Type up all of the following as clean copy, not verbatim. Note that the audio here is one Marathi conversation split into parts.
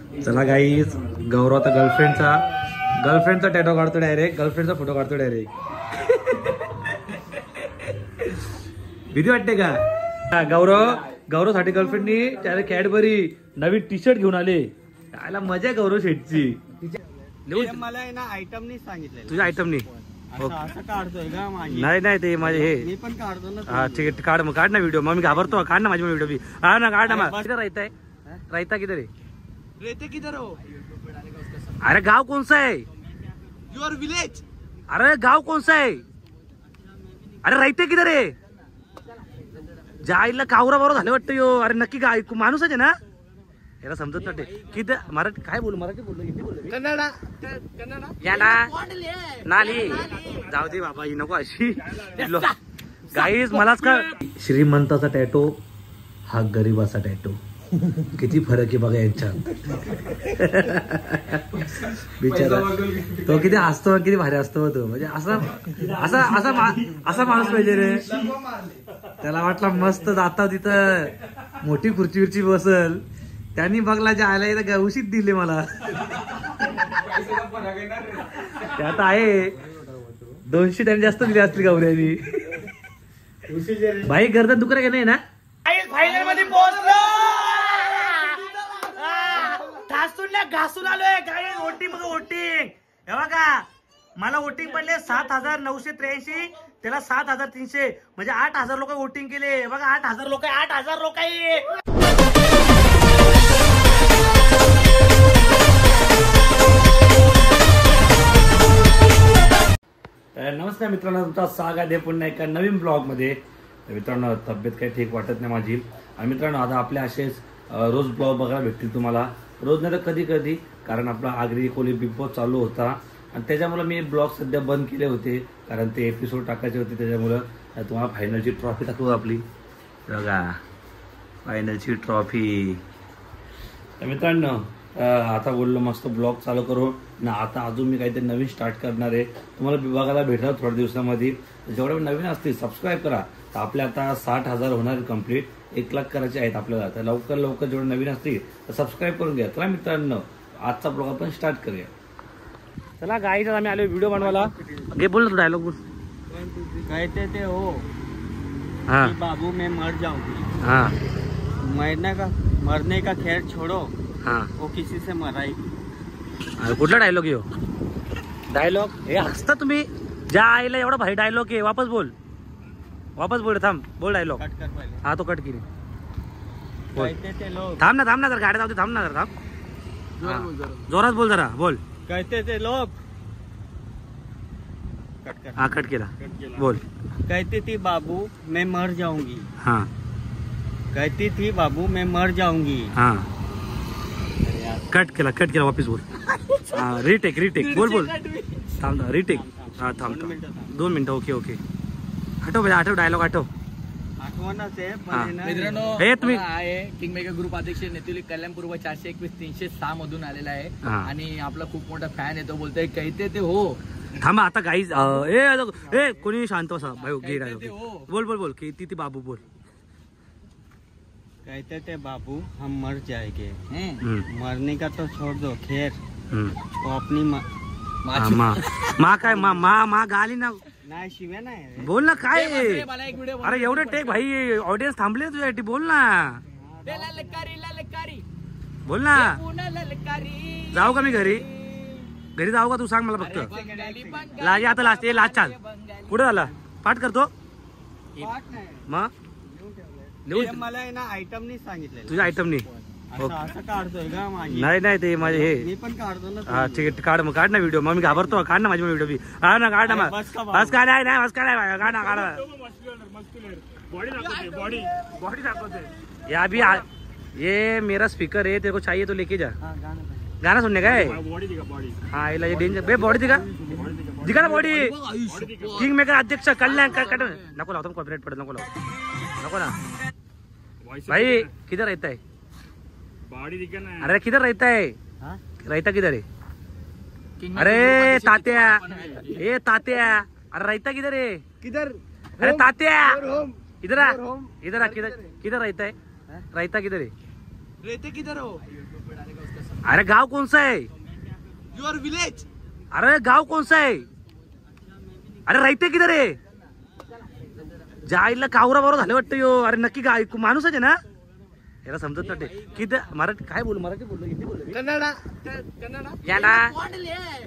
चला गाईज, गौरव आता गर्लफ्रेंडचा टॅटो काढतो डायरेक्ट, गर्लफ्रेंडचा फोटो काढतो डायरेक्ट. भीती वाटते का? गौरव साठी गर्लफ्रेंडनी त्याला कॅडबरी नवीन टी शर्ट घेऊन आले. यायला मजा आहे गौरव शेटची. मला आहे ना आयटम नाही सांगितलं. तुझ्या आयटम नाही असं काढतोय का माझी? नाही ते माझे हे मी पण काढतो ना. हा ठीक आहे, काढ ना व्हिडिओ. मग मी घाबरतो, काढ ना माझी व्हिडिओ बी. हा ना, काढ ना. किधर राहता है? राहता किधर है? रहते किधर हो? अरे गाव कौन सा है? Your village. अरे गाव कौन सा है? अरे राहते किधर आहे? जायला कावरा बरोबर झाले वाटतं यो. अरे नक्की गाय माणूस आहे ना? याला समजत नाही किती मराठी काय बोलू, मराठी बोललो, हिंदी बोललो, कन्नडा याला नाली जाऊ दे बाबा, ही नको अशी. गाईज मलाच का श्रीमंताचा टॅटो हा गरीबाचा टॅटो, किती फरक आहे बघा यांच्यात. बिचारा तो किती हसतो, किती भारी असतो तो. म्हणजे असा माणूस पाहिजे रे. त्याला वाटलं मस्त जाता तिथं मोठी खुर्ची बसल, त्यांनी बघला जायला इथं गवशीत दिले मला. त्यात आहे 200 त्यांनी जास्त दिले असतील गौऱ्यांनी. भाई गर्दन दुखरा का नाही ना? फायनल मध्ये पोहोचलो, घासून आलोय. काय वोटिंग बघा, वोटिंग हे बघा. मला वोटिंग पडले 7983, त्याला 7300, म्हणजे 8000 लोक वोटिंग केले. बघा 8000 लोक, 8000 लोक आहे. नमस्कार मित्रांनो, तुमचं स्वागत आहे पुन्हा एका नवीन ब्लॉग मध्ये. मित्रांनो तब्येत काही ठीक वाटत नाही माझी. आणि मित्रांनो आता आपले असेच रोज ब्लॉग बघायला भेटतील तुम्हाला. रोज नाही तर कधी कधी, कारण आपला आगरी कोली बिग बॉस चालू होता आणि त्याच्यामुळे मी ब्लॉग सध्या बंद केले होते, कारण ते एपिसोड टाकायचे होते. त्याच्यामुळं तुम्हाला फायनलची ट्रॉफी दाखवू आपली. बघा फायनलची ट्रॉफी. तर मित्रांनो आता बोललो मस्त ब्लॉग चालू करू ना. आता अजून मी काहीतरी नवीन स्टार्ट करणार आहे, तुम्हाला बघायला भेटणार थोड्या दिवसामध्ये. जेवढे नवीन असतील सबस्क्राईब करा. तर आपल्या आता 60,000 होणार कंप्लीट, 1 लाख करायचे आहेत आपल्याला. तर लवकर जेवढे नवीन असतील तर सबस्क्राईब करून घ्या. चला मित्रांनो आजचा ब्लॉग आपण स्टार्ट करूया. चला गाईज, आम्ही आलो व्हिडिओ बनवायला. हे बोल ना, डायलॉग बोल. कहते थे हो हाँ बाबू मैं मर जाऊंगी. हाँ मरने का खेळ छोड़ो. हाँ वो किसी से मराई. कुठला डायलॉग येऊ? डायलॉग हे हसता तुम्ही. ज्या आईला एवढा भारी डायलॉग आहे. वापस बोल थांब, बोल डायलॉग. कट कर पहिले. हा तो कट केली. कहते थे लोग. थांब ना जरा गाडी जाऊ दे. थांब ना जरा, जोरात बोल जरा, बोल. कहते थे लोग. कट कर. हा कट केला, बोल. कहती थी बाबू मैं मर जाऊंगी. हाँ कहती थी बाबू मैं मर जाऊंगी. हाँ कट केला वापस बोल. हा रिटेक बोल. थांब ना, रिटेक. हा थांब 2 मिनिटं. ओके आठव डायलॉग आठव. आठवणच आहे मित्रांनो. हे तुम्ही आहे किंगमेकर ग्रुप अध्यक्ष नेतुली कल्याणपूर्व 421-306 मधून आलेला आहे आणि आपला खूप मोठा फॅन आहे. तो बोलतोय कहते ते हो. थांबा आता गाईज. ए कोणी शांत बसा भाई. गे डायलॉग बोल ती बाबू बोल. कहते थे बाबू हम मर जाएंगे. मरने का तो छोड़ दो, खैर तो अपनी माँ काय माँ गाली ना. नाही शिव्या नाही बोल ना काय. व्हिडिओ. अरे एवढे टेक भाई, ऑडियन्स थांबले तुझ्यासाठी. बोल ना. ललकारी बोल ना. ललकारी. जाऊ का मी घरी जाऊ का? तू सांग मला फक्त. लाज आता लाज चाल. पुढे झाला पाठ करतो मग. मला आहे ना आयटम नाही सांगितलं. तुझ्या आयटम नाही. असं काढतोय का माझी? नाही ते माझे हे. मी पण काढतो ना. हा ठीक आहे, काढ ना व्हिडिओ. मग मी घाबरतो, काढ ना माझी व्हिडिओ बी. हा ना काढ ना. बस काय नाही काढ ना. बॉडी दाखवते. या भी ये मेरा स्पीकर है, तेरे को चाहिए तो लेके जा. गाना सुनने का है. हाँ ये डेंजर. बॉडी दिखा ना बॉडी. किंग मेकर अध्यक्ष कल्याण नको लावतो. कॉपीराइट पडत. नको ना भाई. किधर रहता है? अरे किधर रहता है? रहता किधर है? अरे तात्या. अरे रहता किधर है? अरे तात्या इधर आ. किधर रहता है? रहता किधर है? रहते किधर हो? अरे गाव कोणसा आहे? Your village. अरे गाव कोणसा आहे? अरे राहते किधर आहे? जायला कावरा बरोबर झालं वाटतं यो. अरे नक्की गाय माणूसच आहे ना? याला समजत नाही किती मराठी काय बोलू, मराठी बोललो, हिंदी बोललो, कन्नडा या ना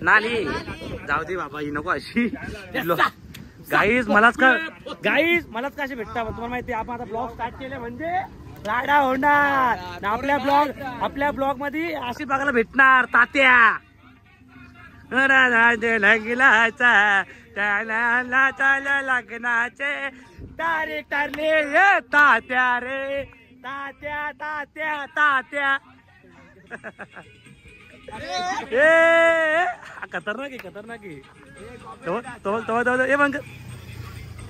नाली जाऊ दे बाबा, ही नको अशी. गाईज मलाच का असे भेटता तुम्हाला माहिती. आपण आता ब्लॉग स्टार्ट केले म्हणजे राडा होणार. आपल्या ब्लॉग मध्ये अशी बघायला भेटणार तात्या लग्नाचे तारीख ठरले तात्या रे तात्या तात्या तात्या. ए खतरनाक आहे. ए मग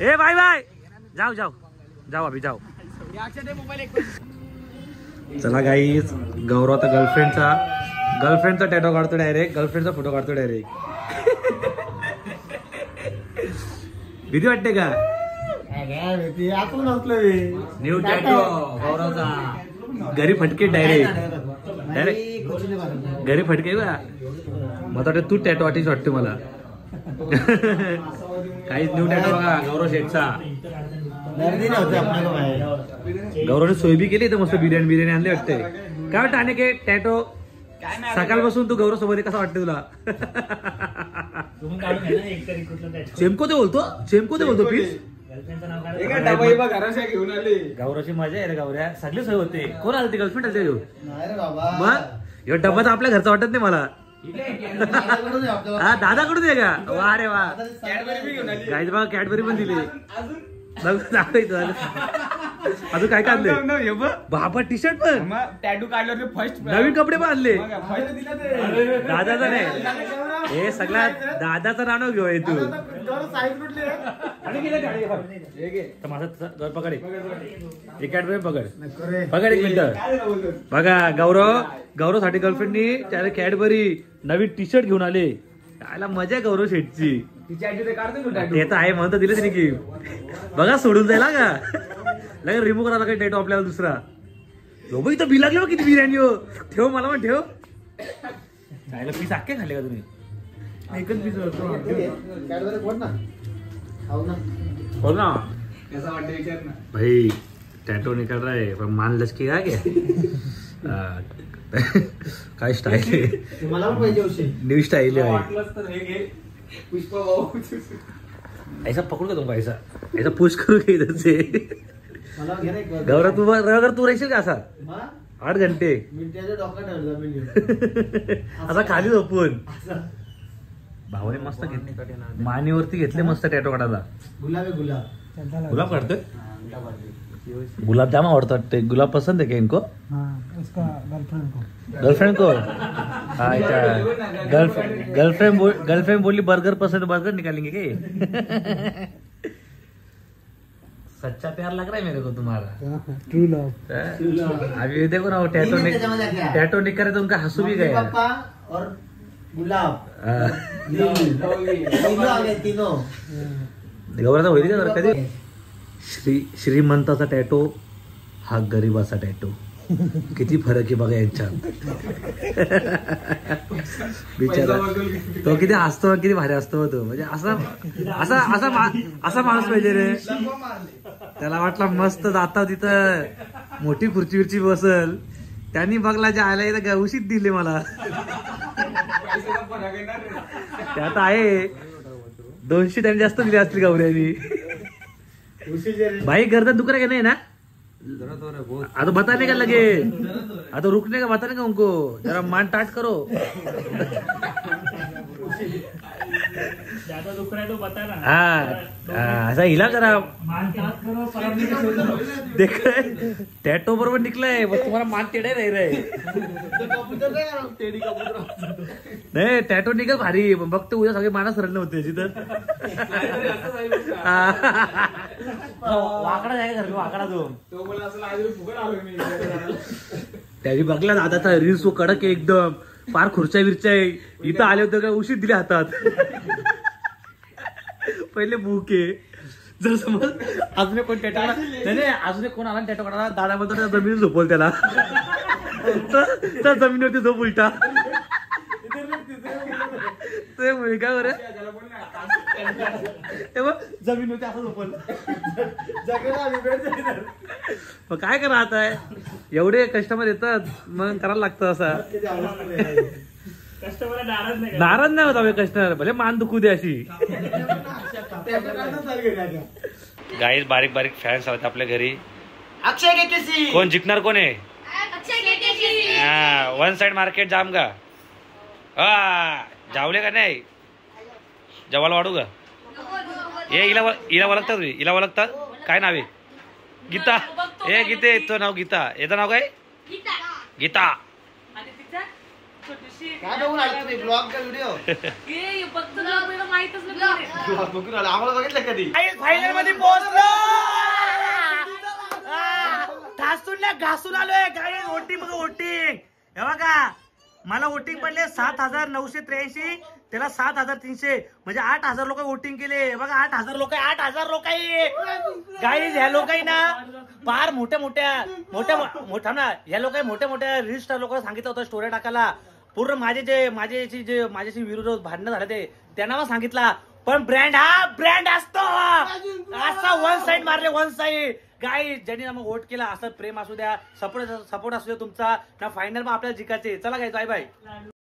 ए बाय बाय जाऊ अभि जाऊ. चला गाईज गौरव आता गर्लफ्रेंडचा टॅटो काढतो डायरेक्ट. गर्लफ्रेंडचा फोटो काढतो डायरेक्ट. भीती वाटते का? न्यू टॅटो गौरवचा घरी फटके डायरेक्ट घरी फटके का? मग वाटतं तू टॅटो आर्टिस्ट वाटते मला. काहीच न्यू टॅटो बघा गौरव शेठचा. गौरवने सोय बी केली तर मस्त बिर्याणी आणली वाटते. काय वाटतं आणि काय टॅटो सकाळपासून तू गौरव सोबत कसं वाटतं तुला? चेमको ते बोलतो प्लीज. गौरवची मजा आहे रे. गौऱ्या सगळी सोय होते. कोण आलं ते गर्लफ्रेंड आले घेऊन? मग ह्यो डब्बा तर आपल्या घरचा वाटत नाही मला. हा दादाकडून आहे का? वा रे वा. गाईज बघा कॅडबरी पण दिली. अजून काय काढले बाबा? टी शर्ट पण टॅटू काढलं फर्स्ट नवीन कपडे पण आणले. दादाचा नाही हे सगळ्या दादाचं नाव घेऊ तू. माझं पकड एक कॅडबरी पकड एक मिनिट. बघा गौरव साठी गर्लफ्रेंडनी त्याला कॅडबरी नवीन टी शर्ट घेऊन आले. त्याला मजा आहे गौरव शेठची. ते तर आहे म्हणतो दिलं तिने की बघा सोडून जायला का लगेच रिमूव्ह करायला काही टॅटो आपल्याला दुसरा. लोक इथं बी लागले किती बिर्याणी हो. ठेव मला पण ठेव. खायला पीस अख्खे खाल्ले का तुम्ही? एकच पीस हो ना भाई. टॅटो निकल रहा है पण मान लचकी का क्या? काय स्टाईल आहे मला पण पाहिजे. न्यू स्टाईल आहे. ऐसा पकडू का तुमका? ऐसा पुश करू का इधर से? गौरव तू राहशील का असा 8 घंटे असा खाली झोपून? भावाने मस्त घेतले मानेवरती घेतले मस्त टॅटो काढायला. गुलाब काढतोय. गुलाब जाम आवडतो वाटते. गुलाब पसंद है क्या इनको? गर्लफ्रेंड को गर्लफ्रेंड बोली बर्गर पसंद, बर्गर निकालेंगे क्या? सच्चा प्यार लग रहा है मेरे को तुम्हारा. ट्रू लव. अभी देखो ना टैटो निकल रहे तो उनका हंसू भी गया. और गुलाब गौराचा होईल का कधी? श्रीमंताचा टॅटो हा गरीबाचा टॅटो. किती फरक आहे बघा यांच्यात. बिचारा तो किती हसतो, किती भारी असतो तो. म्हणजे असा माणूस पाहिजे रे. त्याला वाटलं मस्त जाता तिथं मोठी खुर्ची बसल. त्यांनी बघला जायला इथं गवशीत दिले मला. त्यात आहे 200 त्यांनी जास्त दिले असतील गौऱ्यांनी. भाई गर्दन दुख रहा नहीं ना? तो बताने का लगे. तो रुकने का बताने का उनको. जरा मान टाट करो. ज्यादा दुख रहा है तो बताना. हाँ ऐसा हिला करा. मान टाट करो. देख टैटो बरोबर निकलाय बस तुम्हाला मान टेढ़े नहीं रहे. नाही टॅटो निघत भारी. बघतो उद्या सगळे माना सरळ होते तिथं. वाकडा जायगा घर वाकडा तो त्याची बघला दादाचा रील्स तो कडक एकदम फार खुर्च्या विरच्या इथं आले होते का उशीर दिले हातात. पहिले बुके जर समज अजून कोण टॅटो नाही अजून कोण आला टॅटो काढायला दादा बोलतो जमीन झोपवल त्याला. तर जमिनीवरती झोप उलटा ते मुळे काय बरं जमिनीवरती असं झोपल मग काय करा आता एवढे कस्टमर येतात मग करायला लागतं असं नाराज नाही होता कस्टमर भले मान दुखू दे अशी गाईज बारीक बारीक फॅन्स आहेत आपल्या घरी कोण जिंकणार कोण आहे वन साइड मार्केट जाम का जावले का नाही जवाला वाढू का ये हिला ओळखतात हिला ओळखतात काय नाव आहे गीता ए गीते तो नाव गीता याचं नाव काय गीता फायनल मध्ये पोहोचलो घासून आलोय काय वोटिंग बघा वोटिंग हे बघा मला वोटिंग पडले 7,983 त्याला 7,300 म्हणजे 8,000 लोक वोटिंग केले बघा 8,000 लोक 8,000 लोक गाईज ह्या लोकांनी ना फार मोठ्या ना ह्या लोकांनी मोठ्या रील स्टार लोकांना सांगितलं होतं स्टोरी टाकायला पूर्ण माझ्याशी विरोध भांडणं झालं ते त्यांना सांगितलं पण ब्रँड असतो असा वन साइड मारले वन साइड गाईज ज्यांनी मग वोट केला असं प्रेम असू द्या सपोर्ट असू द्या तुमचा ना फायनल मग आपल्याला जिंकायचे चला गाईज बाय बाय